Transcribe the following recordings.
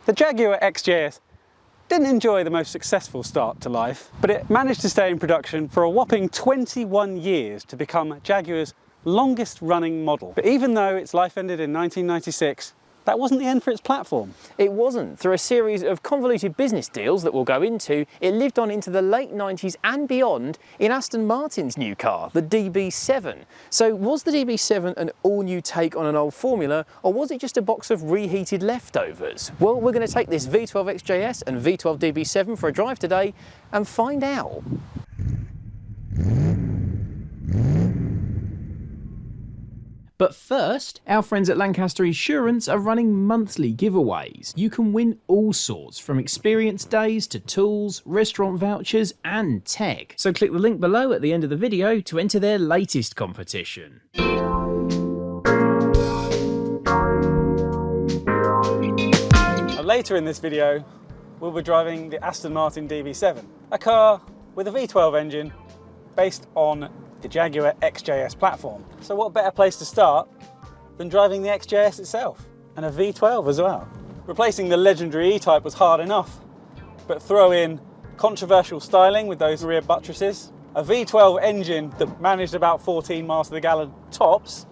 The Jaguar XJ-S didn't enjoy the most successful start to life, but it managed to stay in production for a whopping 21 years to become Jaguar's longest running model. But even though its life ended in 1996, that wasn't the end for its platform. It wasn't. Through a series of convoluted business deals that we'll go into, it lived on into the late 90s and beyond in Aston Martin's new car, the DB7. So was the DB7 an all-new take on an old formula, or was it just a box of reheated leftovers? Well, we're going to take this V12 XJS and V12 DB7 for a drive today and find out. But first, our friends at Lancaster Insurance are running monthly giveaways. You can win all sorts, from experience days to tools, restaurant vouchers and tech. So click the link below at the end of the video to enter their latest competition. Later in this video, we'll be driving the Aston Martin DB7, a car with a V12 engine based on the Jaguar XJS platform. So what better place to start than driving the XJS itself, and a V12 as well. Replacing the legendary E-Type was hard enough, but throw in controversial styling with those rear buttresses, a V12 engine that managed about 14 miles to the gallon tops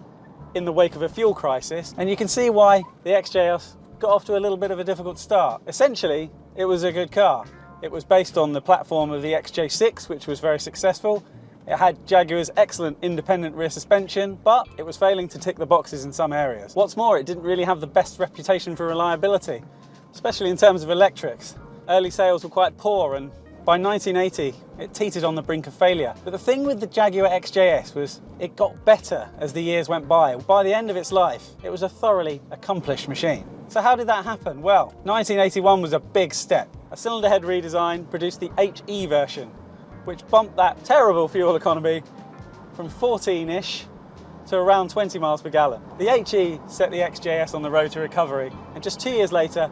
in the wake of a fuel crisis, and you can see why the XJS got off to a little bit of a difficult start. Essentially, it was a good car. It was based on the platform of the XJ6, which was very successful. It had Jaguar's excellent independent rear suspension, but it was failing to tick the boxes in some areas. What's more, it didn't really have the best reputation for reliability, especially in terms of electrics. Early sales were quite poor, and by 1980, it teetered on the brink of failure. But the thing with the Jaguar XJS was it got better as the years went by. By the end of its life, it was a thoroughly accomplished machine. So how did that happen? Well, 1981 was a big step. A cylinder head redesign produced the HE version, which bumped that terrible fuel economy from 14-ish to around 20 miles per gallon. The HE set the XJS on the road to recovery, and just 2 years later,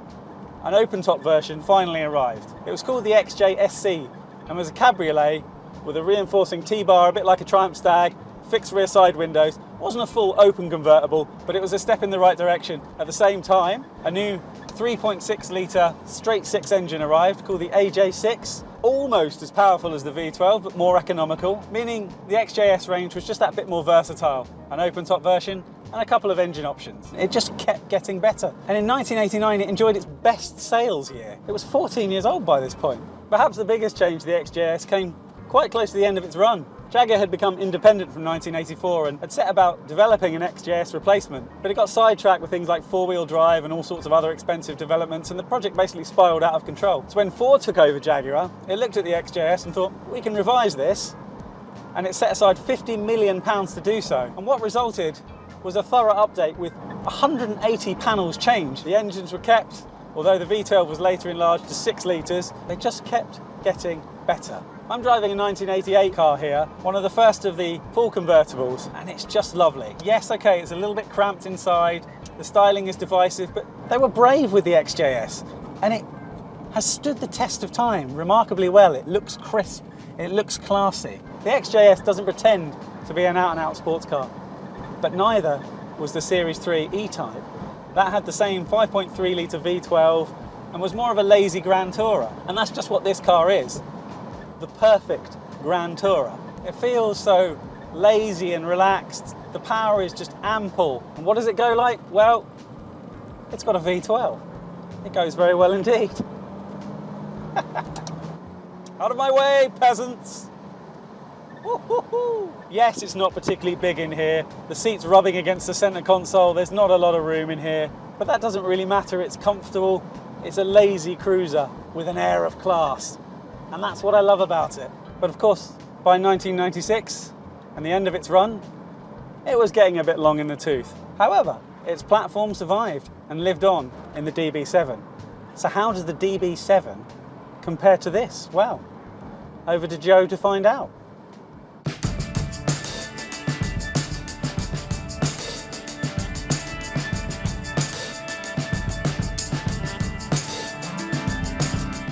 an open-top version finally arrived. It was called the XJ-SC and was a cabriolet with a reinforcing T-bar, a bit like a Triumph Stag, fixed rear side windows. It wasn't a full open convertible, but it was a step in the right direction. At the same time, a new 3.6 litre straight six engine arrived called the AJ6. Almost as powerful as the V12, but more economical, meaning the XJS range was just that bit more versatile. An open-top version and a couple of engine options. It just kept getting better. And in 1989, it enjoyed its best sales year. It was 14 years old by this point. Perhaps the biggest change to the XJS came quite close to the end of its run. Jaguar had become independent from 1984 and had set about developing an XJS replacement, but it got sidetracked with things like four-wheel drive and all sorts of other expensive developments, and the project basically spiraled out of control. So when Ford took over Jaguar, it looked at the XJS and thought, we can revise this, and it set aside £50 million to do so. And what resulted was a thorough update with 180 panels changed. The engines were kept, although the V12 was later enlarged to 6 litres, they just kept getting better. I'm driving a 1988 car here, one of the first of the full convertibles, and it's just lovely. Yes, okay, it's a little bit cramped inside, the styling is divisive, but they were brave with the XJS, and it has stood the test of time remarkably well. It looks crisp, it looks classy. The XJS doesn't pretend to be an out-and-out sports car, but neither was the Series 3 E-Type. That had the same 5.3 litre V12 and was more of a lazy Grand Tourer, and that's just what this car is. The perfect Grand Tourer. It feels so lazy and relaxed. The power is just ample. And what does it go like? Well, it's got a V12. It goes very well indeed. Out of my way, peasants. Woo-hoo-hoo. Yes, it's not particularly big in here. The seat's rubbing against the center console. There's not a lot of room in here, but that doesn't really matter. It's comfortable. It's a lazy cruiser with an air of class. And that's what I love about it. But of course, by 1996 and the end of its run, it was getting a bit long in the tooth. However, its platform survived and lived on in the DB7. So how does the DB7 compare to this? Well, over to Joe to find out.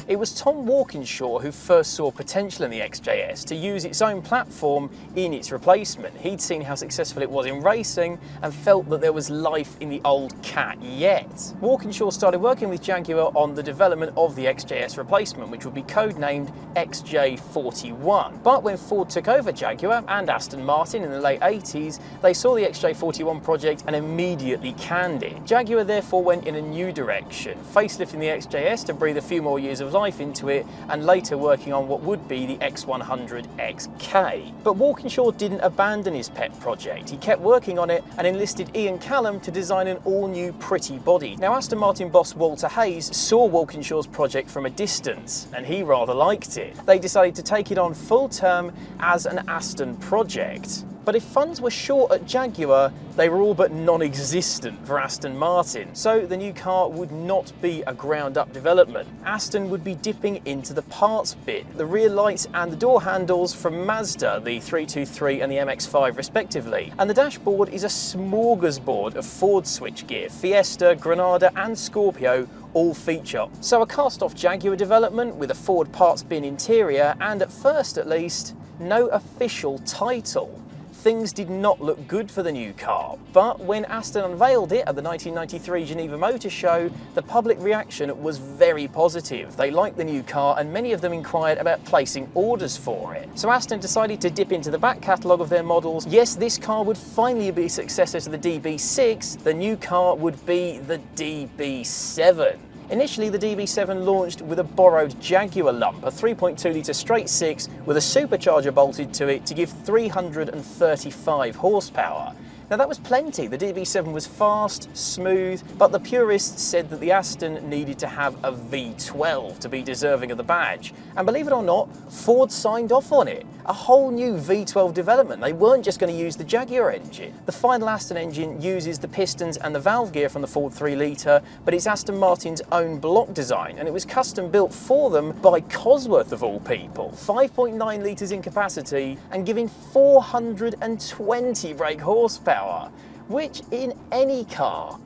It was Tom Walkinshaw who first saw potential in the XJS to use its own platform in its replacement. He'd seen how successful it was in racing and felt that there was life in the old cat yet. Walkinshaw started working with Jaguar on the development of the XJS replacement, which would be codenamed XJ41. But when Ford took over Jaguar and Aston Martin in the late 80s, they saw the XJ41 project and immediately canned it. Jaguar therefore went in a new direction, facelifting the XJS to breathe a few more years of life into it, and later working on what would be the X100 XK. But Walkinshaw didn't abandon his pet project. He kept working on it and enlisted Ian Callum to design an all-new pretty body. Now, Aston Martin boss Walter Hayes saw Walkinshaw's project from a distance, and he rather liked it. They decided to take it on full term as an Aston project. But if funds were short at Jaguar, they were all but non-existent for Aston Martin, so the new car would not be a ground-up development. Aston would be dipping into the parts bit, the rear lights and the door handles from Mazda, the 323 and the MX-5 respectively, and the dashboard is a smorgasbord of Ford switchgear, Fiesta, Granada and Scorpio all feature. So a cast-off Jaguar development with a Ford parts bin interior and, at first at least, no official title. Things did not look good for the new car, but when Aston unveiled it at the 1993 Geneva Motor Show, the public reaction was very positive. They liked the new car and many of them inquired about placing orders for it. So Aston decided to dip into the back catalogue of their models. Yes, this car would finally be a successor to the DB6, the new car would be the DB7. Initially, the DB7 launched with a borrowed Jaguar lump, a 3.2 litre straight six with a supercharger bolted to it to give 335 horsepower. Now that was plenty. The DB7 was fast, smooth, but the purists said that the Aston needed to have a V12 to be deserving of the badge. And believe it or not, Ford signed off on it. A whole new V12 development. They weren't just going to use the Jaguar engine. The final Aston engine uses the pistons and the valve gear from the Ford 3 litre, but it's Aston Martin's own block design, and it was custom built for them by Cosworth of all people. 5.9 litres in capacity and giving 420 brake horsepower, which in any car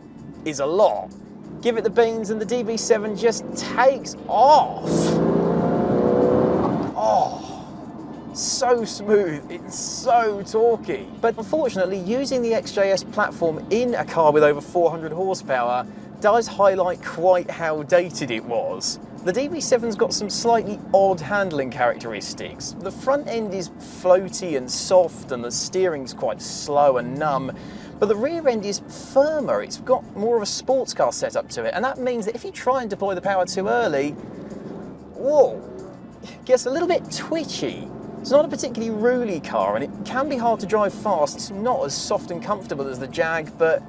is a lot. Give it the beans and the DB7 just takes off. Oh, so smooth, it's so torquey. But unfortunately, using the XJS platform in a car with over 400 horsepower does highlight quite how dated it was. The DB7's got some slightly odd handling characteristics. The front end is floaty and soft and the steering's quite slow and numb, but the rear end is firmer. It's got more of a sports car setup to it, and that means that if you try and deploy the power too early, whoa, it gets a little bit twitchy. It's not a particularly rooly car and it can be hard to drive fast. It's not as soft and comfortable as the Jag, but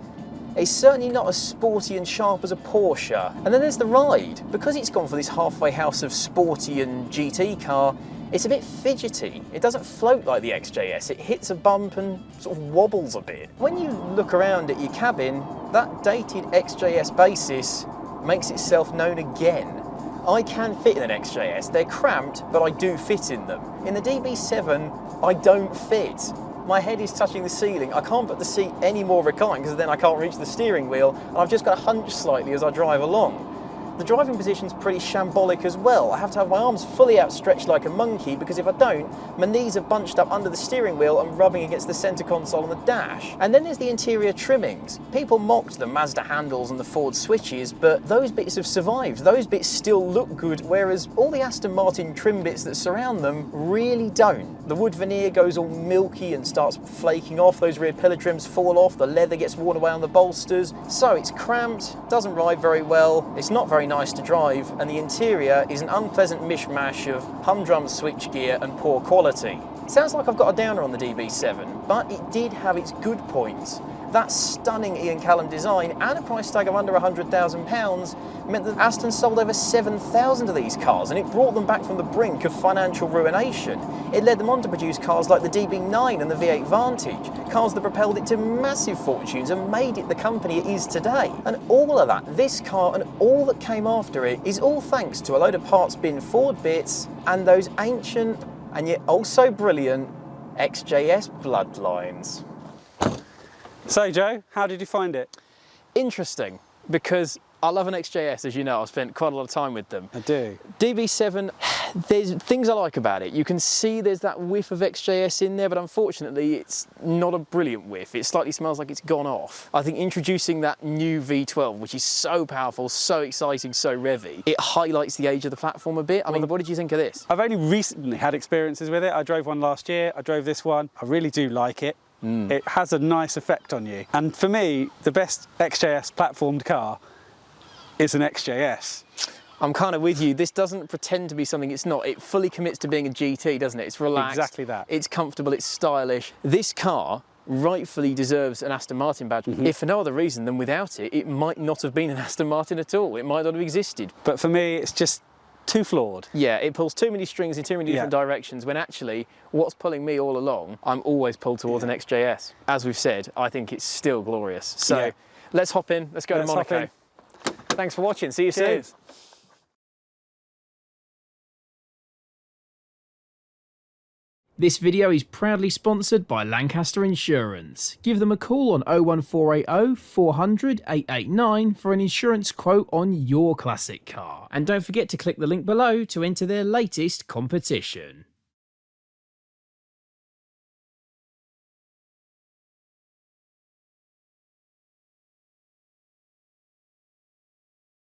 it's certainly not as sporty and sharp as a Porsche. And then there's the ride. Because it's gone for this halfway house of sporty and GT car, it's a bit fidgety. It doesn't float like the XJS. It hits a bump and sort of wobbles a bit. When you look around at your cabin, that dated XJS basis makes itself known again. I can fit in an XJS. They're cramped, but I do fit in them. In the DB7, I don't fit. My head is touching the ceiling. I can't put the seat any more reclined because then I can't reach the steering wheel, and I've just got to hunch slightly as I drive along. The driving position's pretty shambolic as well. I have to have my arms fully outstretched like a monkey because if I don't, my knees are bunched up under the steering wheel and rubbing against the centre console on the dash. And then there's the interior trimmings. People mocked the Mazda handles and the Ford switches, but those bits have survived. Those bits still look good, whereas all the Aston Martin trim bits that surround them really don't. The wood veneer goes all milky and starts flaking off, those rear pillar trims fall off, the leather gets worn away on the bolsters. So it's cramped, doesn't ride very well, it's not very nice to drive, and the interior is an unpleasant mishmash of humdrum switchgear and poor quality. It sounds like I've got a downer on the DB7, but it did have its good points. That stunning Ian Callum design and a price tag of under £100,000 meant that Aston sold over 7,000 of these cars, and it brought them back from the brink of financial ruination. It led them on to produce cars like the DB9 and the V8 Vantage, cars that propelled it to massive fortunes and made it the company it is today. And all of that, this car and all that came after it, is all thanks to a load of parts bin Ford bits and those ancient and yet also brilliant XJS bloodlines. So Joe, how did you find it? Interesting, because I love an XJS, as you know. I've spent quite a lot of time with them. I do. DB7, there's things I like about it. You can see there's that whiff of XJS in there, but unfortunately it's not a brilliant whiff. It slightly smells like it's gone off. I think introducing that new V12, which is so powerful, so exciting, so revvy, it highlights the age of the platform a bit. I mean, what did you think of this? I've only recently had experiences with it. I drove one last year, I drove this one. I really do like it. It has a nice effect on you. And for me, the best XJS platformed car is an XJS. I'm kind of with you. This doesn't pretend to be something it's not. It fully commits to being a GT, doesn't it? It's relaxed. Exactly that. It's comfortable, it's stylish. This car rightfully deserves an Aston Martin badge. If for no other reason than without it, it might not have been an Aston Martin at all. It might not have existed. But for me, it's just too flawed. Yeah, it pulls too many strings in too many different directions, when actually what's pulling me all along, I'm always pulled towards an XJS. As we've said, I think it's still glorious. So let's hop in, let's go to Monaco. Thanks for watching, see you soon. This video is proudly sponsored by Lancaster Insurance. Give them a call on 01480 400 889 for an insurance quote on your classic car. And don't forget to click the link below to enter their latest competition.